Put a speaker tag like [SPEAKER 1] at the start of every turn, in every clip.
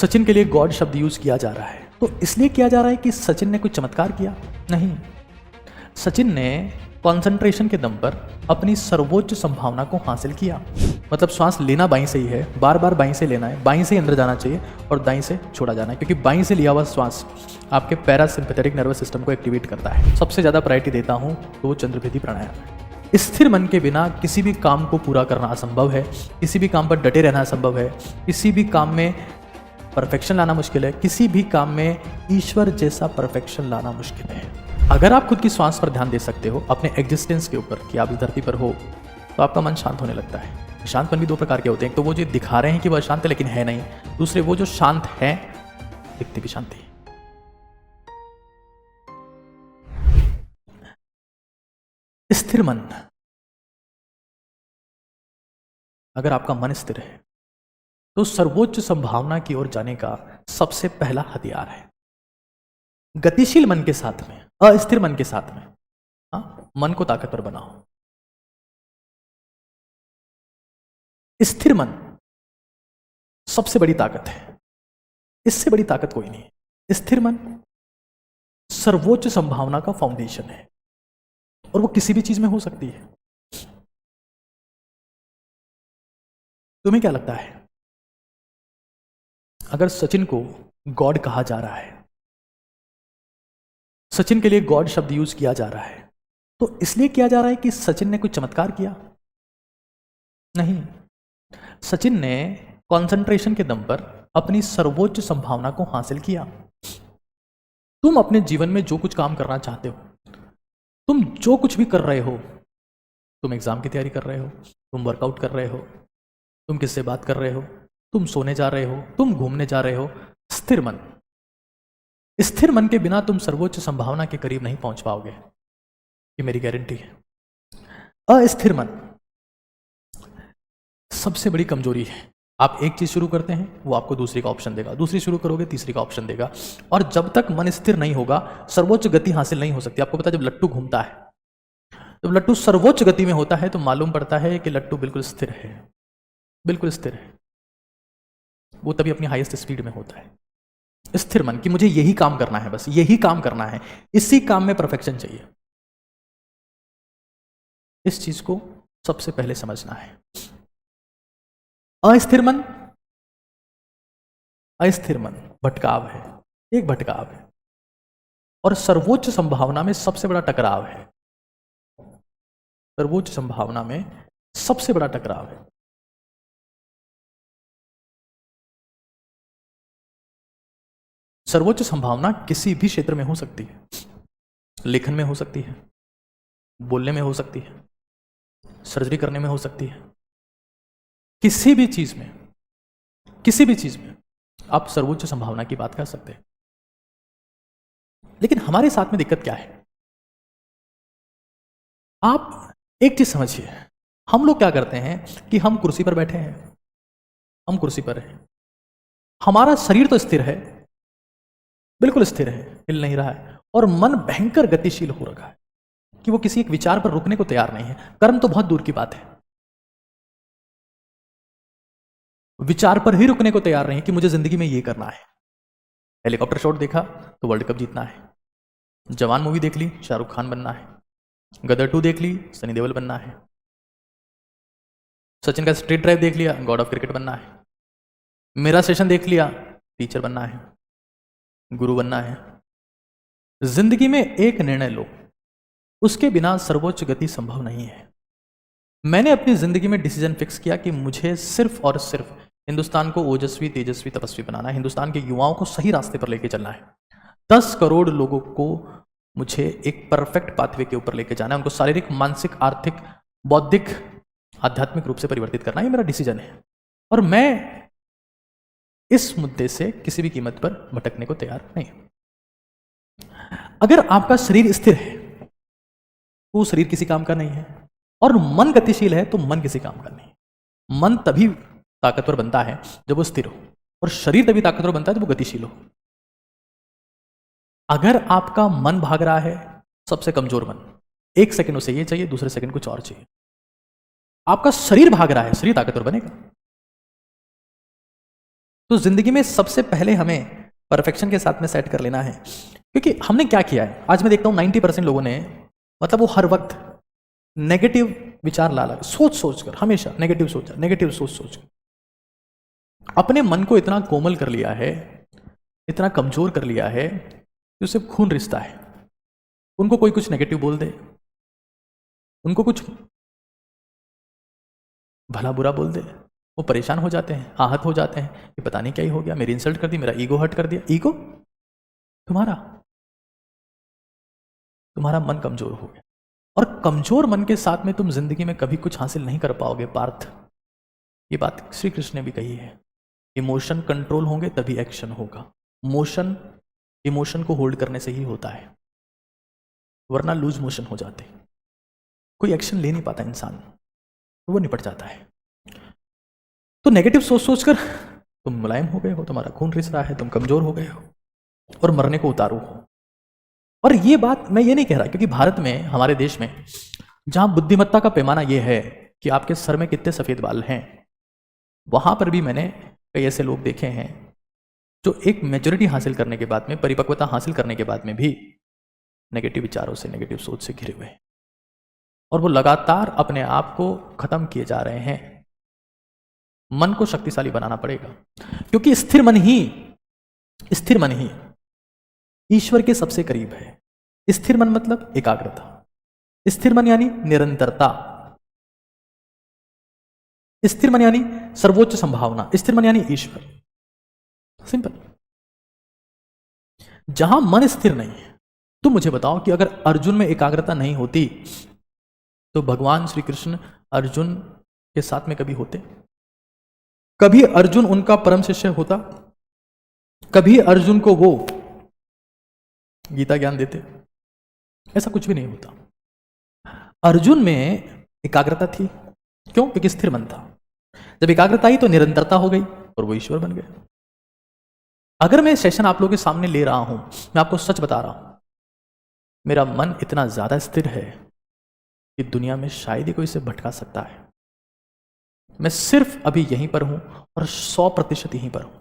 [SPEAKER 1] सचिन के लिए गॉड शब्द यूज किया जा रहा है तो इसलिए किया जा रहा है कि सचिन ने कोई चमत्कार किया? नहीं, सचिन ने कंसंट्रेशन के दम पर अपनी सर्वोच्च संभावना को हासिल किया। मतलब श्वास लेना बाईं से ही है, बार बार बाईं से लेना है, बाईं से अंदर जाना चाहिए और दाईं से छोड़ा जाना है, क्योंकि बाईं से लिया हुआ श्वास आपके पैरासिम्पैथेटिक नर्वस सिस्टम को एक्टिवेट करता है। सबसे ज़्यादा प्रायोरिटी देता हूँ तो चंद्रभेदी प्राणायाम। स्थिर मन के बिना किसी भी काम को पूरा करना असंभव है, किसी भी काम पर डटे रहना असंभव है, किसी भी काम में परफेक्शन लाना मुश्किल है, किसी भी काम में ईश्वर जैसा परफेक्शन लाना मुश्किल है। अगर आप खुद की श्वास पर ध्यान दे सकते हो, अपने एग्जिस्टेंस के ऊपर कि आप इस धरती पर हो, तो आपका मन शांत होने लगता है। शांतपन भी दो प्रकार के होते हैं, तो वो जो दिखा रहे हैं कि वह शांत है लेकिन है नहीं, दूसरे वो जो शांत है दिखती भी शांति। स्थिर मन, अगर आपका मन स्थिर है तो सर्वोच्च संभावना की ओर जाने का सबसे पहला हथियार है। गतिशील मन के साथ में, अस्थिर मन के साथ में मन को ताकतवर बनाओ। स्थिर मन सबसे बड़ी ताकत है, इससे बड़ी ताकत कोई नहीं है। स्थिर मन सर्वोच्च संभावना का फाउंडेशन है और वो किसी भी चीज में हो सकती है। तुम्हें क्या लगता है, अगर सचिन को गॉड कहा जा रहा है, सचिन के लिए गॉड शब्द यूज किया जा रहा है, तो इसलिए किया जा रहा है कि सचिन ने कोई चमत्कार किया? नहीं, सचिन ने कंसंट्रेशन के दम पर अपनी सर्वोच्च संभावना को हासिल किया। तुम अपने जीवन में जो कुछ काम करना चाहते हो, तुम जो कुछ भी कर रहे हो, तुम एग्जाम की तैयारी कर रहे हो, तुम वर्कआउट कर रहे हो, तुम किससे बात कर रहे हो, तुम सोने जा रहे हो, तुम घूमने जा रहे हो, स्थिर मन, स्थिर मन के बिना तुम सर्वोच्च संभावना के करीब नहीं पहुंच पाओगे, ये मेरी गारंटी है। अस्थिर मन सबसे बड़ी कमजोरी है। आप एक चीज शुरू करते हैं, वो आपको दूसरी का ऑप्शन देगा, दूसरी शुरू करोगे तीसरी का ऑप्शन देगा, और जब तक मन स्थिर नहीं होगा सर्वोच्च गति हासिल नहीं हो सकती। आपको पता है, जब लट्टू घूमता है, जब लट्टू सर्वोच्च गति में होता है तो मालूम पड़ता है कि लट्टू बिल्कुल स्थिर है, बिल्कुल स्थिर है। वो तभी अपनी हाईएस्ट स्पीड में होता है। स्थिर मन कि मुझे यही काम करना है, बस यही काम करना है, इसी काम में परफेक्शन चाहिए। इस चीज को सबसे पहले समझना है। अस्थिर मन, अस्थिर मन भटकाव है, एक भटकाव है, और सर्वोच्च संभावना में सबसे बड़ा टकराव है। सर्वोच्च संभावना में सबसे बड़ा टकराव है। सर्वोच्च संभावना किसी भी क्षेत्र में हो सकती है, लेखन में हो सकती है, बोलने में हो सकती है, सर्जरी करने में हो सकती है, किसी भी चीज में, किसी भी चीज में आप सर्वोच्च संभावना की बात कर सकते हैं। लेकिन हमारे साथ में दिक्कत क्या है, आप एक चीज समझिए, हम लोग क्या करते हैं कि हम कुर्सी पर बैठे हैं, हम कुर्सी पर हैं, हमारा शरीर तो स्थिर है, बिल्कुल स्थिर है, हिल नहीं रहा है, और मन भयंकर गतिशील हो रखा है कि वो किसी एक विचार पर रुकने को तैयार नहीं है। कर्म तो बहुत दूर की बात है, विचार पर ही रुकने को तैयार नहीं कि मुझे जिंदगी में ये करना है। हेलीकॉप्टर शॉट देखा तो वर्ल्ड कप जीतना है, जवान मूवी देख ली शाहरुख खान बनना है, गदर 2 देख ली सनी देओल बनना है, सचिन का स्ट्रीट ड्राइव देख लिया गॉड ऑफ क्रिकेट बनना है, मेरा सेशन देख लिया टीचर बनना है, गुरु बनना है। जिंदगी में एक निर्णय लो, उसके बिना सर्वोच्च गति संभव नहीं है। मैंने अपनी जिंदगी में डिसीजन फिक्स किया कि मुझे सिर्फ और सिर्फ हिंदुस्तान को ओजस्वी तेजस्वी तपस्वी बनाना है, हिंदुस्तान के युवाओं को सही रास्ते पर लेके चलना है, 10 करोड़ लोगों को मुझे एक परफेक्ट पाथवे के ऊपर लेके जाना है, उनको शारीरिक, मानसिक, आर्थिक, बौद्धिक, आध्यात्मिक रूप से परिवर्तित करना, ये मेरा डिसीजन है। और मैं इस मुद्दे से किसी भी कीमत पर भटकने को तैयार नहीं। अगर आपका शरीर स्थिर है तो वो शरीर किसी काम का नहीं है, और मन गतिशील है तो मन किसी काम का नहीं। मन तभी ताकतवर बनता है जब वो स्थिर हो, और शरीर तभी ताकतवर बनता है जब वो गतिशील हो। अगर आपका मन भाग रहा है, सबसे कमजोर मन, एक सेकंड उसे ये चाहिए, दूसरे सेकंड कुछ और चाहिए। आपका शरीर भाग रहा है, शरीर ताकतवर बनेगा। तो जिंदगी में सबसे पहले हमें परफेक्शन के साथ में सेट कर लेना है, क्योंकि हमने क्या किया है, आज मैं देखता हूँ 90% लोगों ने, मतलब वो हर वक्त नेगेटिव विचार ला सोच सोच कर, हमेशा नेगेटिव सोचा, नेगेटिव सोच सोच कर अपने मन को इतना कोमल कर लिया है, इतना कमजोर कर लिया है कि उसे खून रिश्ता है। उनको कोई कुछ नेगेटिव बोल दे, उनको कुछ भला बुरा बोल दे, वो परेशान हो जाते हैं, आहत हो जाते हैं कि पता नहीं क्या ही हो गया, मेरी इंसल्ट कर दी, मेरा ईगो हर्ट कर दिया। ईगो तुम्हारा मन कमजोर हो गया, और कमजोर मन के साथ में तुम जिंदगी में कभी कुछ हासिल नहीं कर पाओगे पार्थ। ये बात श्री कृष्ण ने भी कही है। इमोशन कंट्रोल होंगे तभी एक्शन होगा। इमोशन को होल्ड करने से ही होता है, वरना लूज मोशन हो जाते, कोई एक्शन ले नहीं पाता इंसान, तो वो निपट जाता है। तो नेगेटिव सोच सोचकर तुम मुलायम हो गए हो, तुम्हारा खून रिस रहा है, तुम कमजोर हो गए हो और मरने को उतारू हो। और ये बात मैं ये नहीं कह रहा, क्योंकि भारत में, हमारे देश में, जहां बुद्धिमत्ता का पैमाना ये है कि आपके सर में कितने सफेद बाल हैं, वहां पर भी मैंने कई ऐसे लोग देखे हैं जो एक मेजोरिटी हासिल करने के बाद में, परिपक्वता हासिल करने के बाद में भी नेगेटिव विचारों से, नेगेटिव सोच से घिरे हुए हैं, और वो लगातार अपने आप को खत्म किए जा रहे हैं। मन को शक्तिशाली बनाना पड़ेगा, क्योंकि स्थिर मन ही ईश्वर के सबसे करीब है। स्थिर मन मतलब एकाग्रता, स्थिर मन यानी निरंतरता, स्थिर मन यानी सर्वोच्च संभावना, स्थिर मन यानी ईश्वर। सिंपल। जहां मन स्थिर नहीं है, तो मुझे बताओ कि अगर अर्जुन में एकाग्रता नहीं होती तो भगवान श्री कृष्ण अर्जुन के साथ में कभी होते? कभी अर्जुन उनका परम शिष्य होता? कभी अर्जुन को वो गीता ज्ञान देते? ऐसा कुछ भी नहीं होता। अर्जुन में एकाग्रता थी, क्यों? क्योंकि स्थिर मन था। जब एकाग्रता आई तो निरंतरता हो गई और वो ईश्वर बन गए। अगर मैं सेशन आप लोगों के सामने ले रहा हूं, मैं आपको सच बता रहा हूं, मेरा मन इतना ज्यादा स्थिर है कि दुनिया में शायद ही कोई इसे भटका सकता है। मैं सिर्फ अभी यहीं पर हूं और 100% यहीं पर हूं।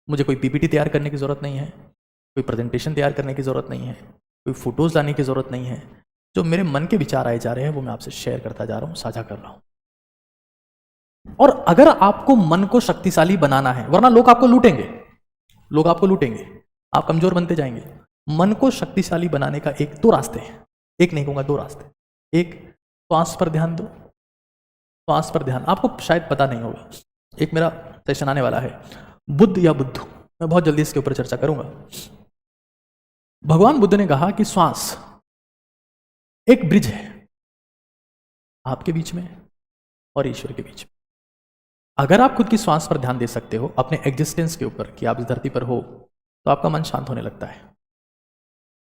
[SPEAKER 1] मुझे कोई पीपीटी तैयार करने की जरूरत नहीं है, कोई प्रेजेंटेशन तैयार करने की जरूरत नहीं है, कोई फोटोज लाने की जरूरत नहीं है। जो मेरे मन के विचार आए जा रहे हैं वो मैं आपसे शेयर करता जा रहा हूं, साझा कर रहा हूं। और अगर आपको मन को शक्तिशाली बनाना है, वरना लोग आपको लूटेंगे, आप कमजोर बनते जाएंगे। मन को शक्तिशाली बनाने का दो रास्ते हैं, एक नहीं कहूंगा, दो रास्ते। एक, श्वास पर ध्यान दो। श्वास पर ध्यान आपको शायद पता नहीं होगा, एक मेरा सेशन आने वाला है, बुद्ध या बुद्धू, मैं बहुत जल्दी इसके ऊपर चर्चा करूंगा। भगवान बुद्ध ने कहा कि श्वास एक ब्रिज है आपके बीच में और ईश्वर के बीच में। अगर आप खुद की श्वास पर ध्यान दे सकते हो, अपने एग्जिस्टेंस के ऊपर, कि आप इस धरती पर हो, तो आपका मन शांत होने लगता है।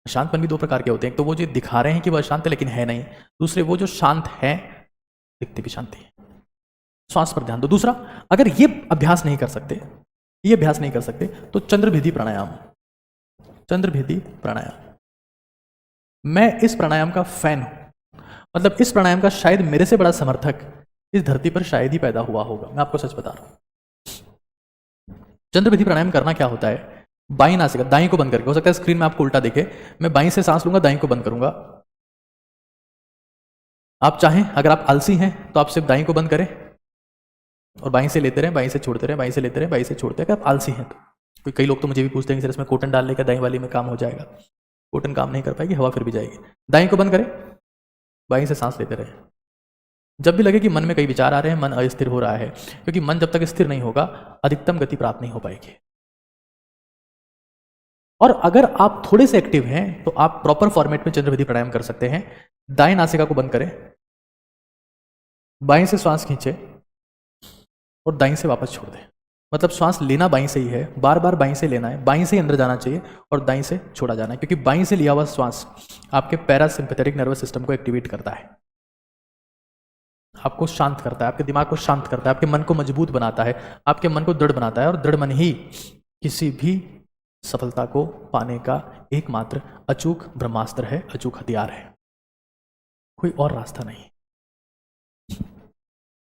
[SPEAKER 1] शांत मन भी दो प्रकार के होते हैं, एक तो वो जो दिखा रहे हैं कि वह शांत है लेकिन है नहीं, दूसरे वो जो शांत है दिखते भी शांति है। श्वास पर ध्यान दो। दूसरा, अगर ये अभ्यास नहीं कर सकते, तो चंद्रभेदी प्राणायाम, मैं इस प्राणायाम का फैन हूं। मतलब इस प्राणायाम का शायद मेरे से बड़ा समर्थक इस धरती पर शायद ही पैदा हुआ होगा, मैं आपको सच बता रहा हूं। चंद्रभेदी प्राणायाम करना क्या होता है? बाईं नासिका, दाईं को बंद करके, हो सकता है स्क्रीन में आपको उल्टा दिखे, मैं बाईं से सांस लूंगा, दाईं को बंद करूंगा। आप चाहें, अगर आप आलसी हैं तो आप सिर्फ दाईं को बंद करें और बाईं से लेते रहें, बाईं से छोड़ते रहें, बाईं से लेते रहें, बाईं से छोड़ते हैं। अगर आप आलसी हैं तो कई लोग तो मुझे भी पूछते हैं कि सर इसमें कॉटन डाल लेगा, दाईं वाली में काम हो जाएगा। कॉटन काम नहीं कर पाएगी, हवा फिर भी जाएगी। दाईं को बंद करें, बाईं से सांस लेते रहें। जब भी लगे कि मन में कई विचार आ रहे हैं, मन अस्थिर हो रहा है, क्योंकि मन जब तक स्थिर नहीं होगा अधिकतम गति प्राप्त नहीं हो पाएगी। और अगर आप थोड़े से एक्टिव हैं तो आप प्रॉपर फॉर्मेट में चंद्रभेदी प्राणायाम कर सकते हैं। दाएं नासिका को बंद करें, बाएं से श्वास खींचे और दाईं से वापस छोड़ दें। मतलब श्वास लेना बाईं से ही है, बार बार बाईं से लेना है, बाईं से ही अंदर जाना चाहिए और दाईं से छोड़ा जाना है, क्योंकि बाईं से लिया हुआ श्वास आपके पैरासिम्पैथेटिक नर्वस सिस्टम को एक्टिवेट करता है, आपको शांत करता है, आपके दिमाग को शांत करता है, आपके मन को मजबूत बनाता है, आपके मन को दृढ़ बनाता है। और दृढ़ मन ही किसी भी सफलता को पाने का एकमात्र अचूक ब्रह्मास्त्र है, अचूक हथियार है, कोई और रास्ता नहीं।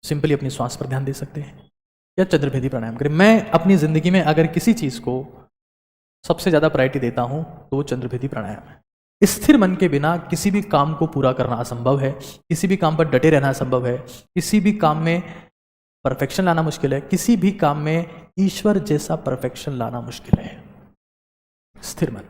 [SPEAKER 1] सिंपली अपनी श्वास पर ध्यान दे सकते हैं। या चंद्रभेदी प्राणायाम करें। मैं अपनी ज़िंदगी में अगर किसी चीज़ को सबसे ज़्यादा प्रायोरिटी देता हूँ तो वो चंद्रभेदी प्राणायाम है। स्थिर मन के बिना किसी भी काम को पूरा करना असंभव है, किसी भी काम पर डटे रहना असंभव है, किसी भी काम में परफेक्शन लाना मुश्किल है, किसी भी काम में ईश्वर जैसा परफेक्शन लाना मुश्किल है। स्थिर मन।